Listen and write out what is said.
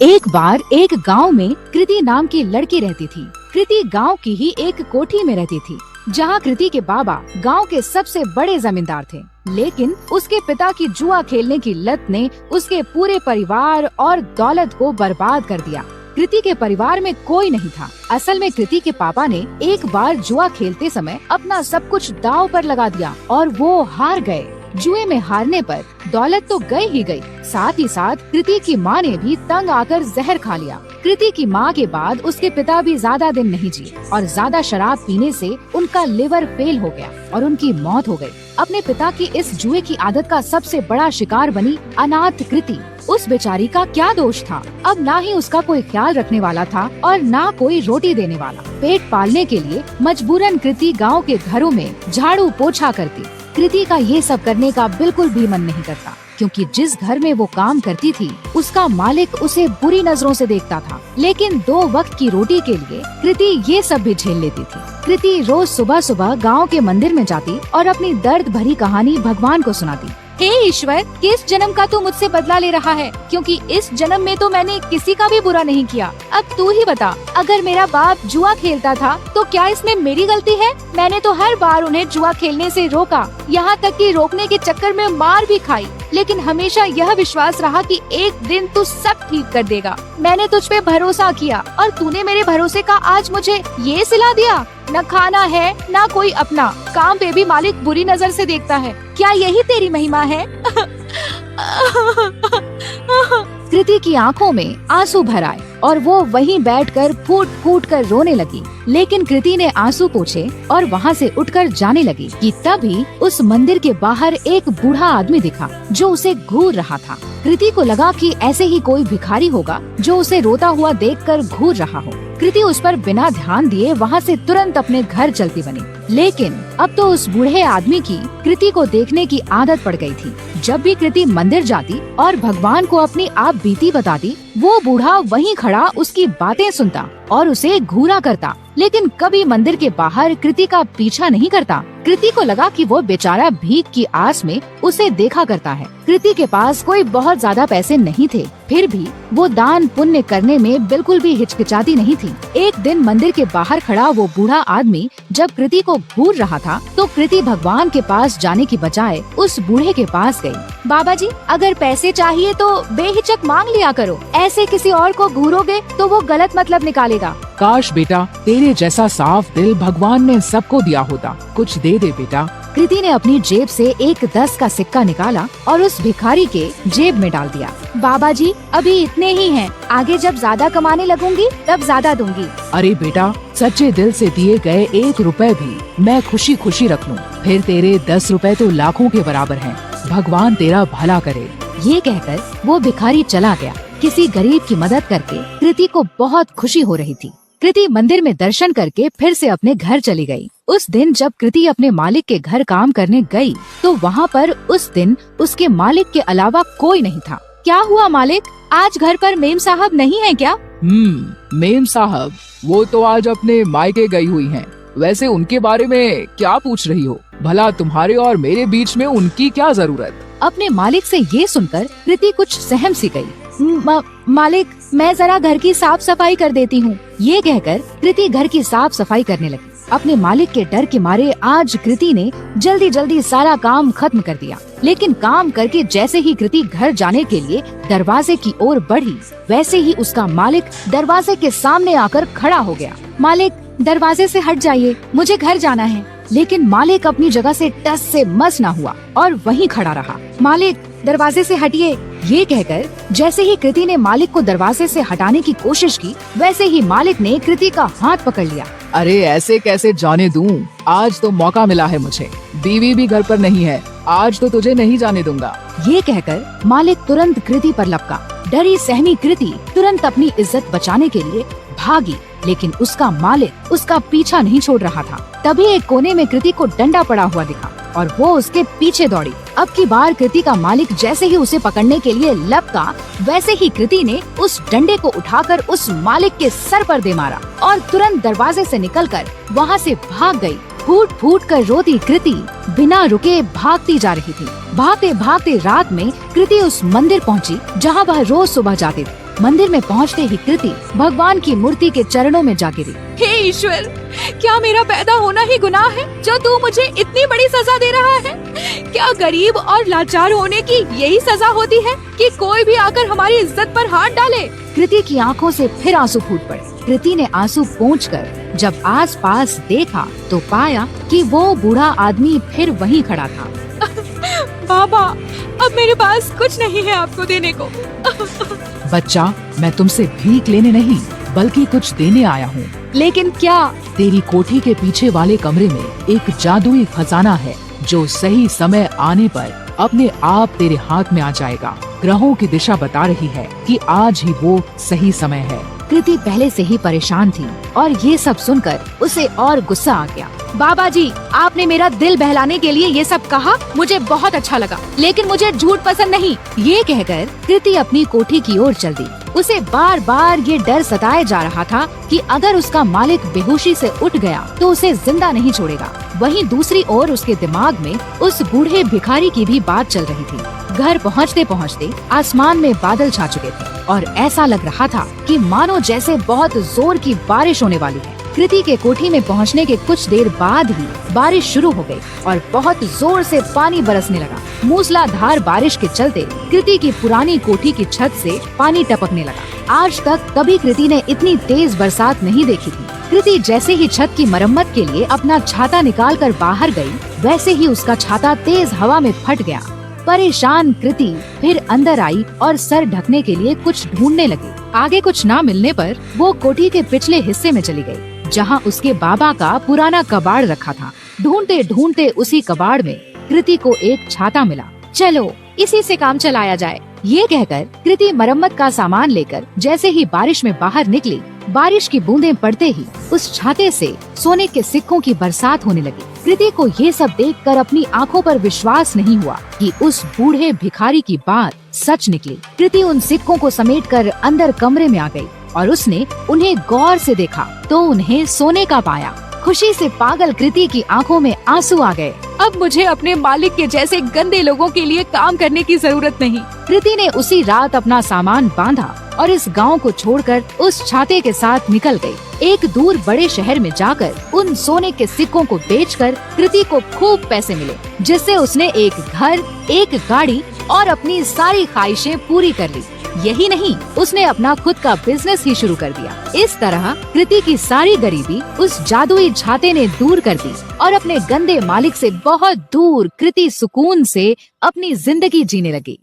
एक बार एक गांव में कृति नाम की लड़की रहती थी। कृति गांव की ही एक कोठी में रहती थी, जहां कृति के बाबा गांव के सबसे बड़े जमींदार थे। लेकिन उसके पिता की जुआ खेलने की लत ने उसके पूरे परिवार और दौलत को बर्बाद कर दिया। कृति के परिवार में कोई नहीं था। असल में कृति के पापा ने एक बार जुआ खेलते समय अपना सब कुछ दांव पर लगा दिया और वो हार गए। जुए में हारने पर दौलत तो गई ही गई, साथ ही साथ कृति की माँ ने भी तंग आकर जहर खा लिया। कृति की माँ के बाद उसके पिता भी ज्यादा दिन नहीं जिए और ज्यादा शराब पीने से उनका लिवर फेल हो गया और उनकी मौत हो गई। अपने पिता की इस जुए की आदत का सबसे बड़ा शिकार बनी अनाथ कृति। उस बेचारी का क्या दोष था? अब ना ही उसका कोई ख्याल रखने वाला था और ना कोई रोटी देने वाला। पेट पालने के लिए मजबूरन कृति गाँव के घरों में झाड़ू पोछा करती। कृति का ये सब करने का बिल्कुल भी मन नहीं करता, क्योंकि जिस घर में वो काम करती थी उसका मालिक उसे बुरी नजरों से देखता था। लेकिन 2 वक्त की रोटी के लिए कृति ये सब भी झेल लेती थी। कृति रोज सुबह सुबह गांव के मंदिर में जाती और अपनी दर्द भरी कहानी भगवान को सुनाती। हे ईश्वर, किस जन्म का तू मुझसे बदला ले रहा है? क्योंकि इस जन्म में तो मैंने किसी का भी बुरा नहीं किया। अब तू ही बता, अगर मेरा बाप जुआ खेलता था तो क्या इसमें मेरी गलती है? मैंने तो हर बार उन्हें जुआ खेलने से रोका, यहाँ तक कि रोकने के चक्कर में मार भी खाई, लेकिन हमेशा यह विश्वास रहा कि एक दिन तू सब ठीक कर देगा। मैंने तुझ पे भरोसा किया और तूने मेरे भरोसे का आज मुझे ये सिला दिया। न खाना है न कोई अपना, काम पे भी मालिक बुरी नजर से देखता है। क्या यही तेरी महिमा है? कृति की आंखों में आंसू भर आए और वो वहीं बैठकर फूट फूट कर रोने लगी। लेकिन कृति ने आंसू पोंछे और वहाँ से उठकर जाने लगी कि तभी उस मंदिर के बाहर एक बूढ़ा आदमी दिखा जो उसे घूर रहा था। कृति को लगा कि ऐसे ही कोई भिखारी होगा जो उसे रोता हुआ देखकर घूर रहा हो। कृति उस पर बिना ध्यान दिए वहाँ से तुरंत अपने घर चलती बनी। लेकिन अब तो उस बूढ़े आदमी की कृति को देखने की आदत पड़ गई थी। जब भी कृति मंदिर जाती और भगवान को अपनी आप बीती बताती, वो बूढ़ा वहीं खड़ा उसकी बातें सुनता और उसे घूरा करता, लेकिन कभी मंदिर के बाहर कृति का पीछा नहीं करता। कृति को लगा कि वो बेचारा भीख की आस में उसे देखा करता है। कृति के पास कोई बहुत ज्यादा पैसे नहीं थे, फिर भी वो दान पुण्य करने में बिल्कुल भी हिचकिचाती नहीं थी। एक दिन मंदिर के बाहर खड़ा वो बूढ़ा आदमी जब कृति को घूर रहा था तो कृति भगवान के पास जाने की बजाय उस बूढ़े के पास गई। बाबा जी, अगर पैसे चाहिए तो बेहिचक मांग लिया करो, ऐसे किसी और को घूरोगे तो वो गलत मतलब निकालेगा। काश बेटा तेरे जैसा साफ दिल भगवान ने सबको दिया होता, कुछ दे दे बेटा। कृति ने अपनी जेब से एक 10 का सिक्का निकाला और उस भिखारी के जेब में डाल दिया। बाबा जी, अभी इतने ही हैं, आगे जब ज्यादा कमाने लगूंगी तब ज्यादा दूंगी। अरे बेटा, सच्चे दिल से दिए गए 1 रुपए भी मैं खुशी खुशी रख लूं, फिर तेरे 10 रुपए तो लाखों के बराबर हैं। भगवान तेरा भला करे। ये कहकर वो भिखारी चला गया। किसी गरीब की मदद करके कृति को बहुत खुशी हो रही थी। कृति मंदिर में दर्शन करके फिर से अपने घर चली गई। उस दिन जब कृति अपने मालिक के घर काम करने गई तो वहाँ पर उस दिन उसके मालिक के अलावा कोई नहीं था। क्या हुआ मालिक, आज घर पर मेम साहब नहीं है क्या? मेम साहब वो तो आज अपने मायके गई हुई हैं। वैसे उनके बारे में क्या पूछ रही हो? भला तुम्हारे और मेरे बीच में उनकी क्या जरूरत? अपने मालिक से ये सुनकर कृति कुछ सहम सी गई। मालिक, मैं जरा घर की साफ सफाई कर देती हूँ। ये कहकर कृति घर की साफ सफाई करने लगी। अपने मालिक के डर के मारे आज कृति ने जल्दी जल्दी सारा काम खत्म कर दिया। लेकिन काम करके जैसे ही कृति घर जाने के लिए दरवाजे की ओर बढ़ी, वैसे ही उसका मालिक दरवाजे के सामने आकर खड़ा हो गया। मालिक, दरवाजे से हट जाइए, मुझे घर जाना है। लेकिन मालिक अपनी जगह से टस से मस ना हुआ और वहीं खड़ा रहा। मालिक, दरवाजे से हटिए। ये कहकर जैसे ही कृति ने मालिक को दरवाजे से हटाने की कोशिश की, वैसे ही मालिक ने कृति का हाथ पकड़ लिया। अरे ऐसे कैसे जाने दूं? आज तो मौका मिला है मुझे, बीवी भी घर पर नहीं है, आज तो तुझे नहीं जाने दूंगा। ये कहकर मालिक तुरंत कृति पर लपका। डरी सहमी कृति तुरंत अपनी इज्जत बचाने के लिए भागी, लेकिन उसका मालिक उसका पीछा नहीं छोड़ रहा था। तभी एक कोने में कृति को डंडा पड़ा हुआ दिखा और वो उसके पीछे दौड़ी। अब की बार कृति का मालिक जैसे ही उसे पकड़ने के लिए लपका, वैसे ही कृति ने उस डंडे को उठाकर उस मालिक के सर पर दे मारा और तुरंत दरवाजे से निकलकर वहाँ से भाग गई। फूट फूट कर रोती कृति बिना रुके भागती जा रही थी। भागते भागते रात में कृति उस मंदिर पहुंची जहां वह रोज सुबह जाती थी। मंदिर में पहुंचते ही कृति भगवान की मूर्ति के चरणों में जा गिरी। हे ईश्वर, क्या मेरा पैदा होना ही गुनाह है जो तू मुझे इतनी बड़ी सजा दे रहा है? क्या गरीब और लाचार होने की यही सजा होती है कि कोई भी आकर हमारी इज्जत पर हाथ डाले? कृति की आंखों से फिर आंसू फूट पड़े। कृति ने आंसू पोंछकर जब आसपास देखा तो पाया कि वो बूढ़ा आदमी फिर वहीं खड़ा था। बाबा, अब मेरे पास कुछ नहीं है आपको देने को। बच्चा, मैं तुमसे भीख लेने नहीं बल्कि कुछ देने आया हूँ। लेकिन क्या? तेरी कोठी के पीछे वाले कमरे में एक जादुई खजाना है जो सही समय आने पर अपने आप तेरे हाथ में आ जाएगा। ग्रहों की दिशा बता रही है कि आज ही वो सही समय है। कृति पहले से ही परेशान थी और ये सब सुनकर उसे और गुस्सा आ गया। बाबा जी, आपने मेरा दिल बहलाने के लिए ये सब कहा, मुझे बहुत अच्छा लगा, लेकिन मुझे झूठ पसंद नहीं। ये कहकर कृति अपनी कोठी की ओर चल दी। उसे बार बार ये डर सताए जा रहा था कि अगर उसका मालिक बेहोशी से उठ गया तो उसे जिंदा नहीं छोड़ेगा। वहीं दूसरी ओर उसके दिमाग में उस बूढ़े भिखारी की भी बात चल रही थी। घर पहुँचते पहुँचते आसमान में बादल छा चुके थे और ऐसा लग रहा था कि मानो जैसे बहुत जोर की बारिश होने वाली है। कृति के कोठी में पहुंचने के कुछ देर बाद ही बारिश शुरू हो गई और बहुत जोर से पानी बरसने लगा। मूसलाधार बारिश के चलते कृति की पुरानी कोठी की छत से पानी टपकने लगा। आज तक कभी कृति ने इतनी तेज बरसात नहीं देखी थी। कृति जैसे ही छत की मरम्मत के लिए अपना छाता निकालकर बाहर गई, वैसे ही उसका छाता तेज हवा में फट गया। परेशान कृति फिर अंदर आई और सर ढकने के लिए कुछ ढूंढने लगी। आगे कुछ ना मिलने पर वो कोठी के पिछले हिस्से में चली गई, जहां उसके बाबा का पुराना कबाड़ रखा था। ढूंढते ढूंढते उसी कबाड़ में कृति को एक छाता मिला। चलो इसी से काम चलाया जाए, ये कहकर कृति मरम्मत का सामान लेकर जैसे ही बारिश में बाहर निकली, बारिश की बूंदें पड़ते ही उस छाते से सोने के सिक्कों की बरसात होने लगी। कृति को ये सब देखकर अपनी आंखों पर विश्वास नहीं हुआ कि उस बूढ़े भिखारी की बात सच निकली। कृति उन सिक्कों को समेटकर अंदर कमरे में आ गई और उसने उन्हें गौर से देखा तो उन्हें सोने का पाया। खुशी से पागल कृति की आंखों में आंसू आ गए। अब मुझे अपने मालिक के जैसे गंदे लोगों के लिए काम करने की जरूरत नहीं। कृति ने उसी रात अपना सामान बांधा और इस गांव को छोड़कर उस छाते के साथ निकल गई। एक दूर बड़े शहर में जाकर उन सोने के सिक्कों को बेचकर कृति को खूब पैसे मिले, जिससे उसने एक घर, एक गाड़ी और अपनी सारी ख्वाहिशें पूरी कर ली। यही नहीं, उसने अपना खुद का बिजनेस ही शुरू कर दिया। इस तरह कृति की सारी गरीबी उस जादुई छाते ने दूर कर दी और अपने गंदे मालिक से बहुत दूर कृति सुकून से अपनी जिंदगी जीने लगी।